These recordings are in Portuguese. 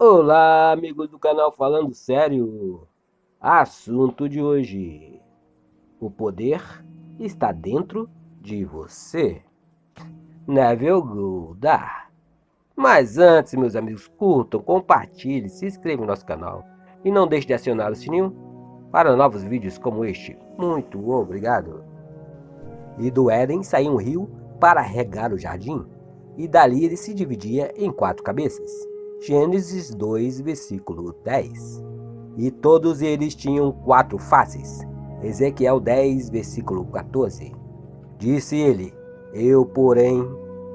Olá, amigos do canal Falando Sério. Assunto de hoje: o poder está dentro de você. Neville Goddard. Mas antes, meus amigos, curtam, compartilhem, se inscrevam no nosso canal e não deixe de acionar o sininho para novos vídeos como este. Muito obrigado. E do Éden saía um rio para regar o jardim, e dali ele se dividia em 4 cabeças. Gênesis 2, versículo 10. E todos eles tinham 4 faces. Ezequiel 10, versículo 14. Disse ele: Eu, porém,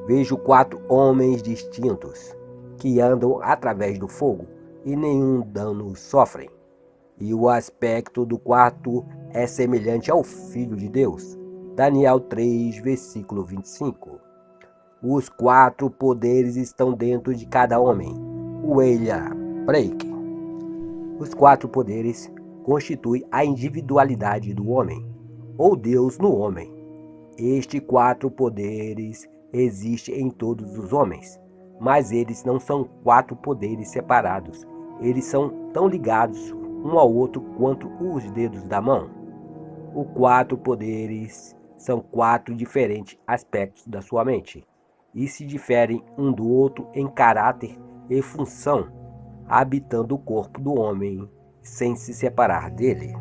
vejo 4 homens distintos, que andam através do fogo, e nenhum dano sofrem. E o aspecto do quarto é semelhante ao Filho de Deus. Daniel 3, versículo 25. Os 4 poderes estão dentro de cada homem. William Blake. Os 4 poderes constituem a individualidade do homem, ou Deus no homem. Estes 4 poderes existem em todos os homens, mas eles não são 4 poderes separados. Eles são tão ligados um ao outro quanto os dedos da mão. Os 4 poderes são 4 diferentes aspectos da sua mente, e se diferem um do outro em caráter e função, habitando o corpo do homem sem se separar dele.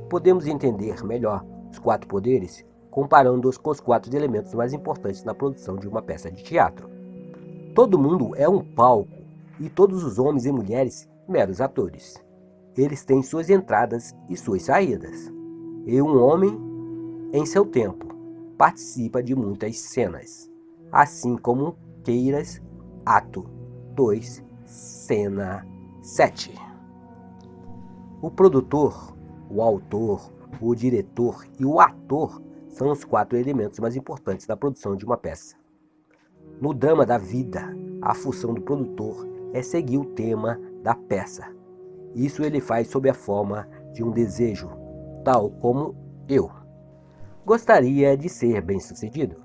Podemos entender melhor os 4 poderes comparando-os com os 4 elementos mais importantes na produção de uma peça de teatro. Todo mundo é um palco e todos os homens e mulheres meros atores. Eles têm suas entradas e suas saídas. E um homem, em seu tempo, participa de muitas cenas, assim como Queiras, ato 2, cena 7. O produtor, o autor, o diretor e o ator são os 4 elementos mais importantes da produção de uma peça. No drama da vida, a função do produtor é seguir o tema da peça. Isso ele faz sob a forma de um desejo, tal como eu. Gostaria de ser bem-sucedido.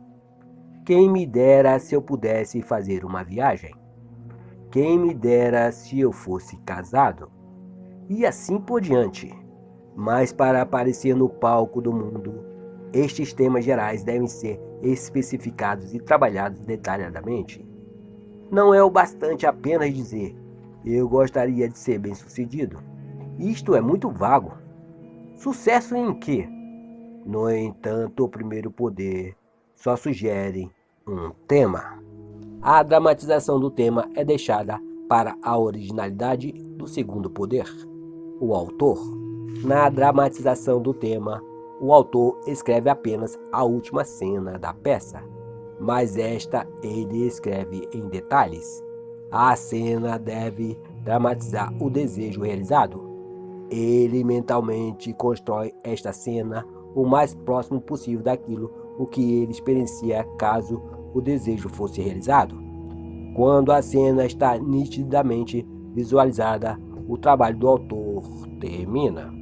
Quem me dera se eu pudesse fazer uma viagem? Quem me dera se eu fosse casado? E assim por diante. Mas para aparecer no palco do mundo, estes temas gerais devem ser especificados e trabalhados detalhadamente. Não é o bastante apenas dizer: eu gostaria de ser bem-sucedido. Isto é muito vago. Sucesso em quê? No entanto, o primeiro poder só sugere um tema. A dramatização do tema é deixada para a originalidade do segundo poder, o autor. Na dramatização do tema, o autor escreve apenas a última cena da peça, mas esta ele escreve em detalhes. A cena deve dramatizar o desejo realizado. Ele mentalmente constrói esta cena o mais próximo possível daquilo o que ele experiencia caso o desejo fosse realizado. Quando a cena está nitidamente visualizada, o trabalho do autor termina.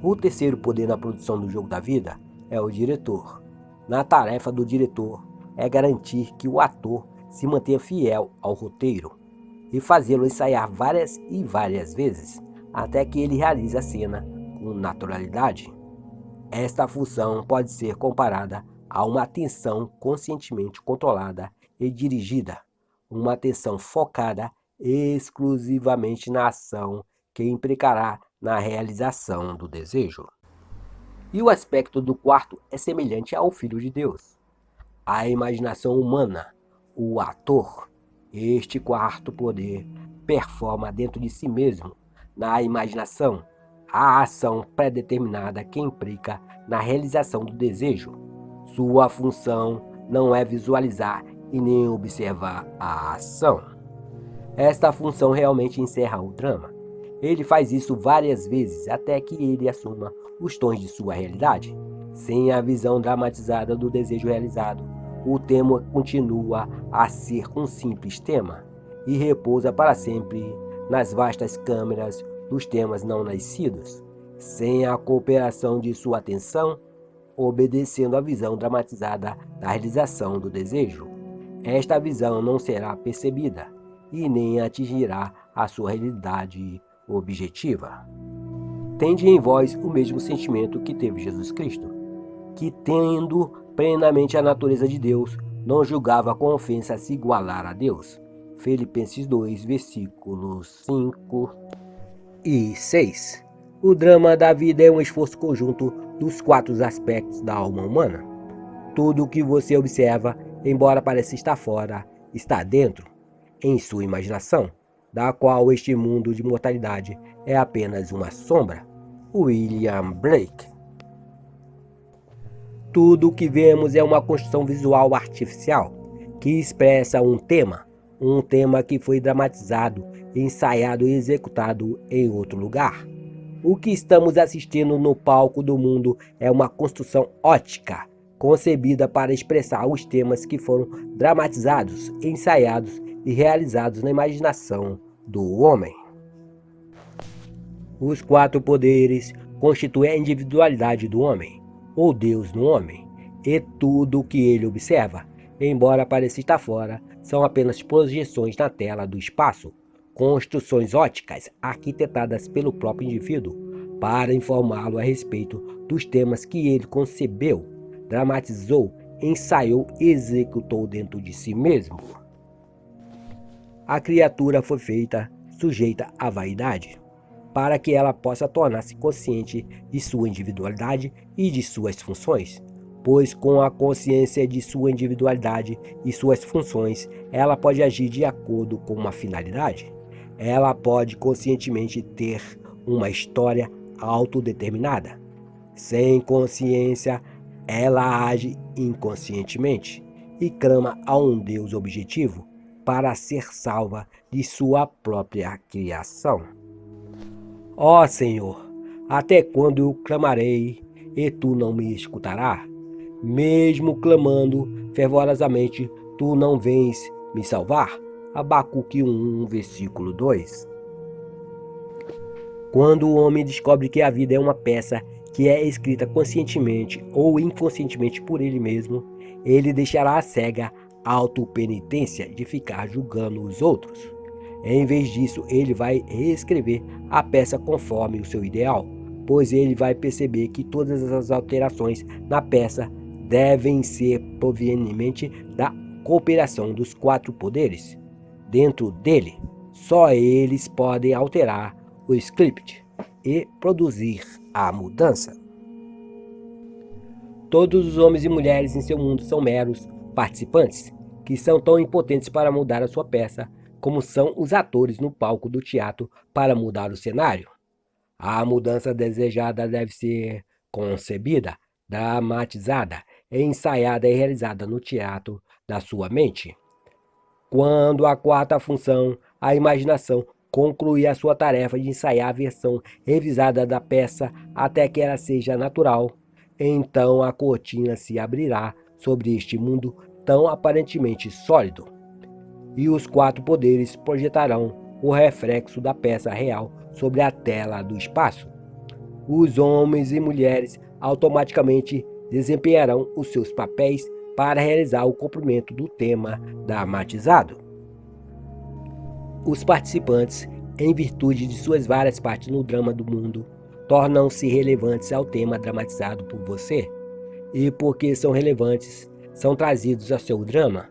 O terceiro poder na produção do jogo da vida é o diretor. Na tarefa do diretor é garantir que o ator se mantenha fiel ao roteiro e fazê-lo ensaiar várias e várias vezes até que ele realize a cena com naturalidade. Esta função pode ser comparada a uma atenção conscientemente controlada e dirigida, uma atenção focada exclusivamente na ação que implicará na realização do desejo. E o aspecto do quarto é semelhante ao Filho de Deus. A imaginação humana, o ator, este quarto poder, performa dentro de si mesmo, na imaginação, a ação predeterminada que implica na realização do desejo. Sua função não é visualizar e nem observar a ação. Esta função realmente encerra o drama. Ele faz isso várias vezes até que ele assuma os tons de sua realidade. Sem a visão dramatizada do desejo realizado, o tema continua a ser um simples tema e repousa para sempre nas vastas câmeras dos temas não nascidos, sem a cooperação de sua atenção, obedecendo à visão dramatizada da realização do desejo. Esta visão não será percebida e nem atingirá a sua realidade objetiva. Tende em vós o mesmo sentimento que teve Jesus Cristo, que, tendo plenamente a natureza de Deus, não julgava com ofensa se igualar a Deus. Filipenses 2, versículos 5 e 6. O drama da vida é um esforço conjunto dos 4 aspectos da alma humana. Tudo o que você observa, embora pareça estar fora, está dentro, em sua imaginação, da qual este mundo de mortalidade é apenas uma sombra. William Blake. Tudo o que vemos é uma construção visual artificial, que expressa um tema que foi dramatizado, ensaiado e executado em outro lugar. O que estamos assistindo no palco do mundo é uma construção ótica, concebida para expressar os temas que foram dramatizados, ensaiados e realizados na imaginação do homem. Os 4 poderes constituem a individualidade do homem, ou Deus no homem, e tudo o que ele observa, embora pareça estar fora, são apenas projeções na tela do espaço, construções óticas arquitetadas pelo próprio indivíduo para informá-lo a respeito dos temas que ele concebeu, dramatizou, ensaiou e executou dentro de si mesmo. A criatura foi feita sujeita à vaidade, para que ela possa tornar-se consciente de sua individualidade e de suas funções, pois com a consciência de sua individualidade e suas funções, ela pode agir de acordo com uma finalidade. Ela pode conscientemente ter uma história autodeterminada. Sem consciência, ela age inconscientemente e clama a um Deus objetivo para ser salva de sua própria criação. Ó Senhor, até quando eu clamarei e tu não me escutarás? Mesmo clamando fervorosamente, tu não vens me salvar? Abacuque 1, versículo 2. Quando o homem descobre que a vida é uma peça que é escrita conscientemente ou inconscientemente por ele mesmo, ele deixará a cega autopenitência de ficar julgando os outros. Em vez disso, ele vai reescrever a peça conforme o seu ideal, pois ele vai perceber que todas as alterações na peça devem ser provenientes da cooperação dos 4 poderes. Dentro dele, só eles podem alterar o script e produzir a mudança. Todos os homens e mulheres em seu mundo são meros participantes, que são tão impotentes para mudar a sua peça como são os atores no palco do teatro para mudar o cenário. A mudança desejada deve ser concebida, dramatizada, ensaiada e realizada no teatro da sua mente. Quando a 4ª função, a imaginação, concluir a sua tarefa de ensaiar a versão revisada da peça até que ela seja natural, então a cortina se abrirá sobre este mundo tão aparentemente sólido, e os 4 poderes projetarão o reflexo da peça real sobre a tela do espaço. Os homens e mulheres automaticamente desempenharão os seus papéis para realizar o cumprimento do tema dramatizado. Os participantes, em virtude de suas várias partes no drama do mundo, tornam-se relevantes ao tema dramatizado por você, e porque são relevantes, são trazidos ao seu drama.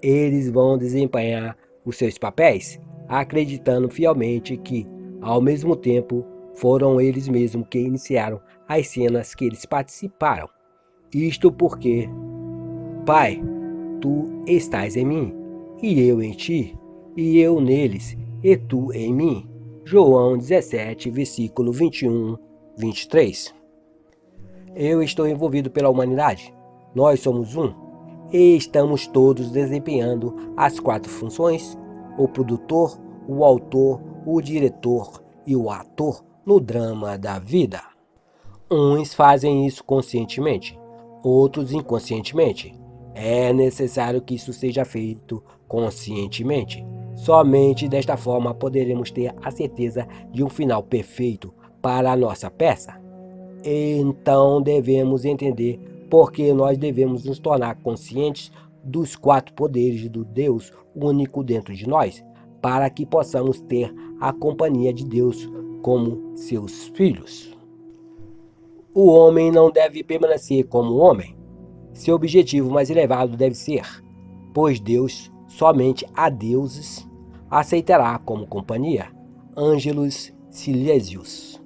Eles vão desempenhar os seus papéis, acreditando fielmente que, ao mesmo tempo, foram eles mesmos que iniciaram as cenas que eles participaram. Isto porque, Pai, tu estás em mim, e eu em ti, e eu neles, e tu em mim. João 17, versículo 21, 23. Eu estou envolvido pela humanidade. Nós somos um. E estamos todos desempenhando as 4 funções: o produtor, o autor, o diretor e o ator no drama da vida. Uns fazem isso conscientemente, outros inconscientemente. É necessário que isso seja feito conscientemente. Somente desta forma poderemos ter a certeza de um final perfeito para a nossa peça. Então devemos entender por que nós devemos nos tornar conscientes dos 4 poderes do Deus único dentro de nós, para que possamos ter a companhia de Deus como seus filhos. O homem não deve permanecer como homem. Seu objetivo mais elevado deve ser, pois Deus somente a deuses aceitará como companhia. Ângelus Silesius.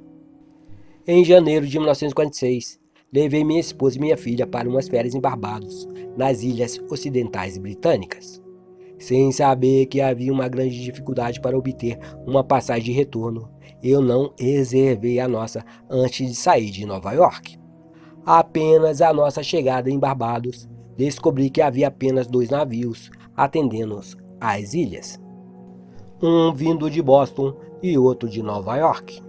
Em janeiro de 1946, levei minha esposa e minha filha para umas férias em Barbados, nas Ilhas Ocidentais Britânicas, sem saber que havia uma grande dificuldade para obter uma passagem de retorno. Eu não reservei a nossa antes de sair de Nova York. Apenas à nossa chegada em Barbados, descobri que havia apenas 2 navios atendendo às ilhas, um vindo de Boston e outro de Nova York.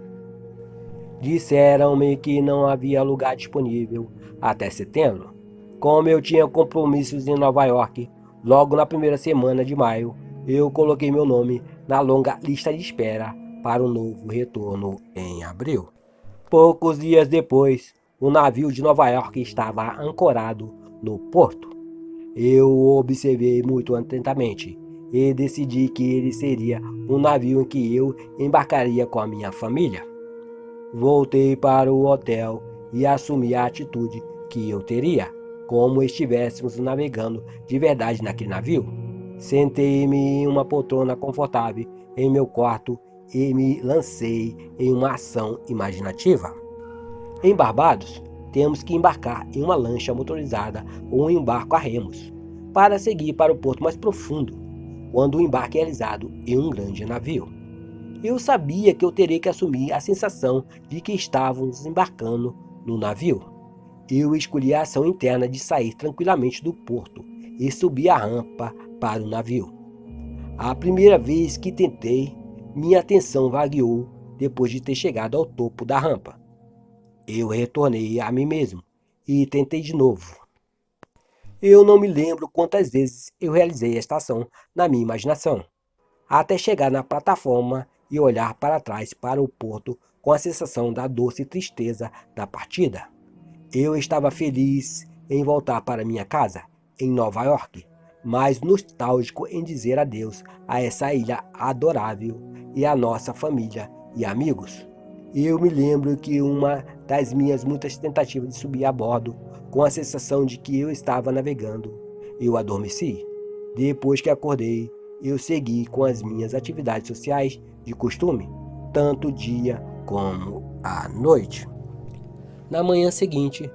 Disseram-me que não havia lugar disponível até setembro. Como eu tinha compromissos em Nova York, logo na primeira semana de maio, eu coloquei meu nome na longa lista de espera para um novo retorno em abril. Poucos dias depois, o navio de Nova York estava ancorado no porto. Eu o observei muito atentamente e decidi que ele seria um navio em que eu embarcaria com a minha família. Voltei para o hotel e assumi a atitude que eu teria, como estivéssemos navegando de verdade naquele navio. Sentei-me em uma poltrona confortável em meu quarto e me lancei em uma ação imaginativa. Em Barbados, temos que embarcar em uma lancha motorizada ou em um barco a remos, para seguir para o porto mais profundo, quando o embarque é realizado em um grande navio. Eu sabia que eu teria que assumir a sensação de que estávamos embarcando no navio. Eu escolhi a ação interna de sair tranquilamente do porto e subir a rampa para o navio. A primeira vez que tentei, minha atenção vagueou depois de ter chegado ao topo da rampa. Eu retornei a mim mesmo e tentei de novo. Eu não me lembro quantas vezes eu realizei esta ação na minha imaginação, até chegar na plataforma e olhar para trás para o porto com a sensação da doce tristeza da partida. Eu estava feliz em voltar para minha casa, em Nova York, mas nostálgico em dizer adeus a essa ilha adorável e a nossa família e amigos. Eu me lembro que uma das minhas muitas tentativas de subir a bordo, com a sensação de que eu estava navegando, eu adormeci. Depois que acordei, eu segui com as minhas atividades sociais de costume, tanto dia como à noite. Na manhã seguinte,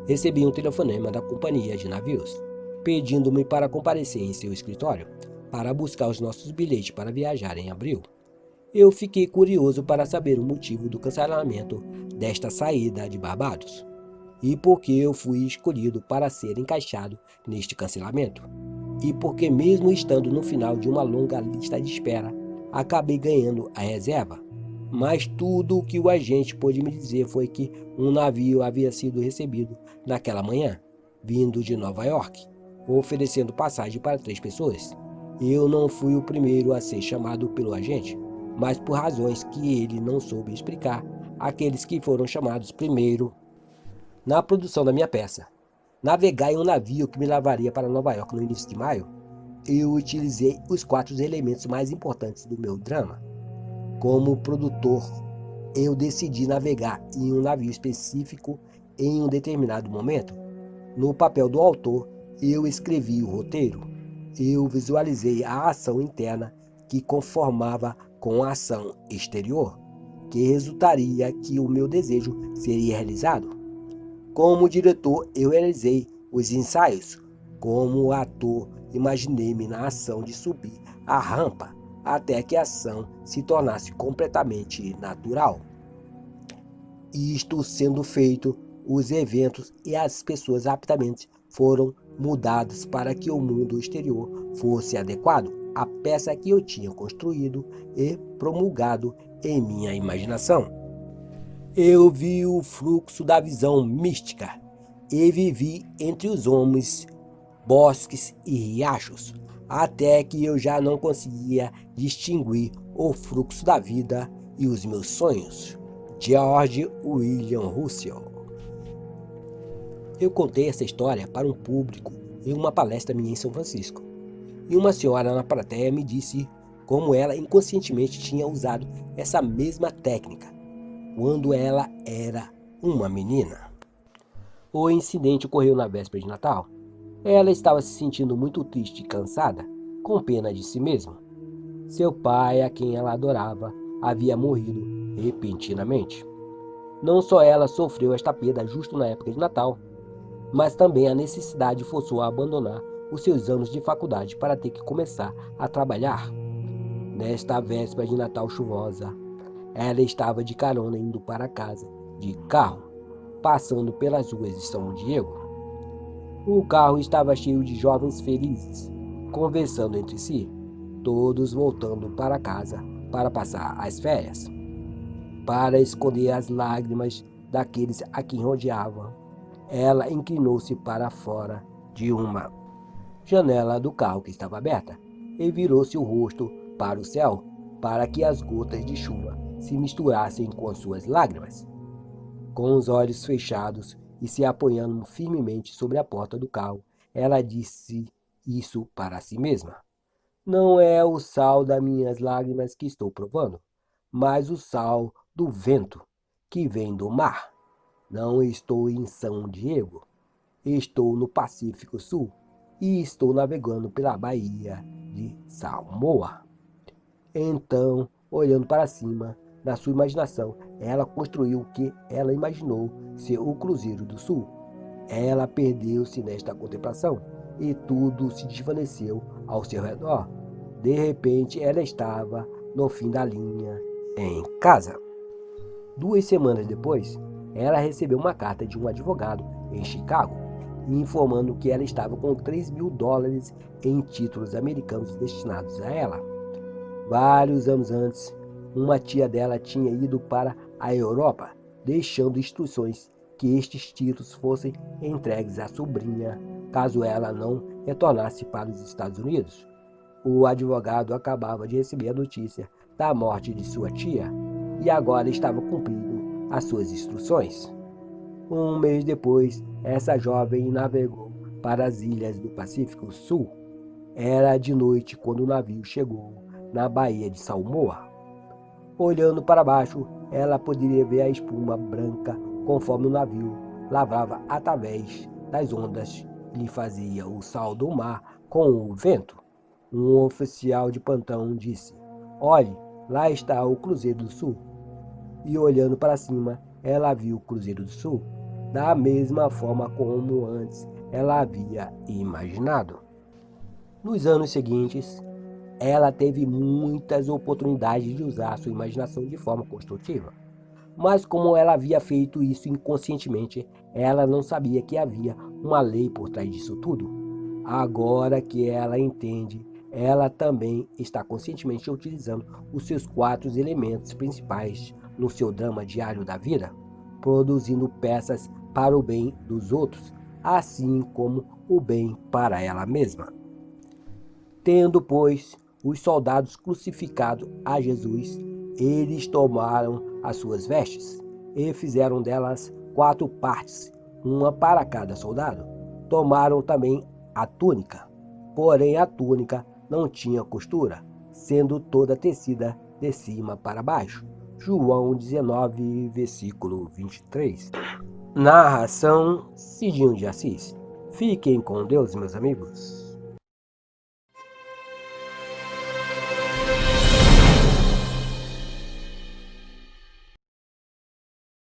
recebi um telefonema da companhia de navios, pedindo-me para comparecer em seu escritório para buscar os nossos bilhetes para viajar em abril. Eu fiquei curioso para saber o motivo do cancelamento desta saída de Barbados e por que eu fui escolhido para ser encaixado neste cancelamento. E porque, mesmo estando no final de uma longa lista de espera, acabei ganhando a reserva. Mas tudo o que o agente pôde me dizer foi que um navio havia sido recebido naquela manhã, vindo de Nova York, oferecendo passagem para 3 pessoas. Eu não fui o primeiro a ser chamado pelo agente, mas por razões que ele não soube explicar, aqueles que foram chamados primeiro na produção da minha peça. Navegar em um navio que me levaria para Nova York no início de maio, eu utilizei os 4 elementos mais importantes do meu drama. Como produtor, eu decidi navegar em um navio específico em um determinado momento. No papel do autor, eu escrevi o roteiro. Eu visualizei a ação interna que conformava com a ação exterior, que resultaria que o meu desejo seria realizado. Como diretor, eu realizei os ensaios. Como ator, imaginei-me na ação de subir a rampa até que a ação se tornasse completamente natural. Isto sendo feito, os eventos e as pessoas rapidamente foram mudados para que o mundo exterior fosse adequado à peça que eu tinha construído e promulgado em minha imaginação. Eu vi o fluxo da visão mística e vivi entre os homens, bosques e riachos, até que eu já não conseguia distinguir o fluxo da vida e os meus sonhos. George William Russell. Eu contei essa história para um público em uma palestra minha em São Francisco, e uma senhora na plateia me disse como ela inconscientemente tinha usado essa mesma técnica quando ela era uma menina. O incidente ocorreu na véspera de Natal. Ela estava se sentindo muito triste e cansada, com pena de si mesma. Seu pai, a quem ela adorava, havia morrido repentinamente. Não só ela sofreu esta perda justo na época de Natal, mas também a necessidade forçou a abandonar os seus anos de faculdade para ter que começar a trabalhar. Nesta véspera de Natal chuvosa, ela estava de carona indo para casa de carro, passando pelas ruas de São Diego. O carro estava cheio de jovens felizes, conversando entre si, todos voltando para casa para passar as férias. Para esconder as lágrimas daqueles a quem rodeavam, ela inclinou-se para fora de uma janela do carro que estava aberta e virou-se o rosto para o céu, para que as gotas de chuva se misturassem com as suas lágrimas. Com os olhos fechados e se apoiando firmemente sobre a porta do carro, ela disse isso para si mesma. Não é o sal das minhas lágrimas que estou provando, mas o sal do vento que vem do mar. Não estou em São Diego, estou no Pacífico Sul e estou navegando pela Baía de Samoa. Então, olhando para cima, na sua imaginação, ela construiu o que ela imaginou ser o Cruzeiro do Sul. Ela perdeu-se nesta contemplação e tudo se desvaneceu ao seu redor. De repente, ela estava no fim da linha, em casa. 2 semanas depois, ela recebeu uma carta de um advogado em Chicago, informando que ela estava com $3.000 em títulos americanos destinados a ela. Vários anos antes, uma tia dela tinha ido para a Europa, deixando instruções que estes títulos fossem entregues à sobrinha, caso ela não retornasse para os Estados Unidos. O advogado acabava de receber a notícia da morte de sua tia e agora estava cumprindo as suas instruções. Um mês depois, essa jovem navegou para as ilhas do Pacífico Sul. Era de noite quando o navio chegou na Baía de Samoa. Olhando para baixo, ela poderia ver a espuma branca conforme o navio lavrava através das ondas e lhe fazia o sal do mar com o vento. Um oficial de plantão disse: "Olhe, lá está o Cruzeiro do Sul." E olhando para cima, ela viu o Cruzeiro do Sul, da mesma forma como antes ela havia imaginado. Nos anos seguintes, ela teve muitas oportunidades de usar sua imaginação de forma construtiva. Mas como ela havia feito isso inconscientemente, ela não sabia que havia uma lei por trás disso tudo. Agora que ela entende, ela também está conscientemente utilizando os seus 4 elementos principais no seu drama diário da vida, produzindo peças para o bem dos outros, assim como o bem para ela mesma. Tendo, pois, os soldados crucificado a Jesus, eles tomaram as suas vestes e fizeram delas 4 partes, uma para cada soldado. Tomaram também a túnica, porém a túnica não tinha costura, sendo toda tecida de cima para baixo. João 19, versículo 23. Narração Cidinho de Assis. Fiquem com Deus, meus amigos.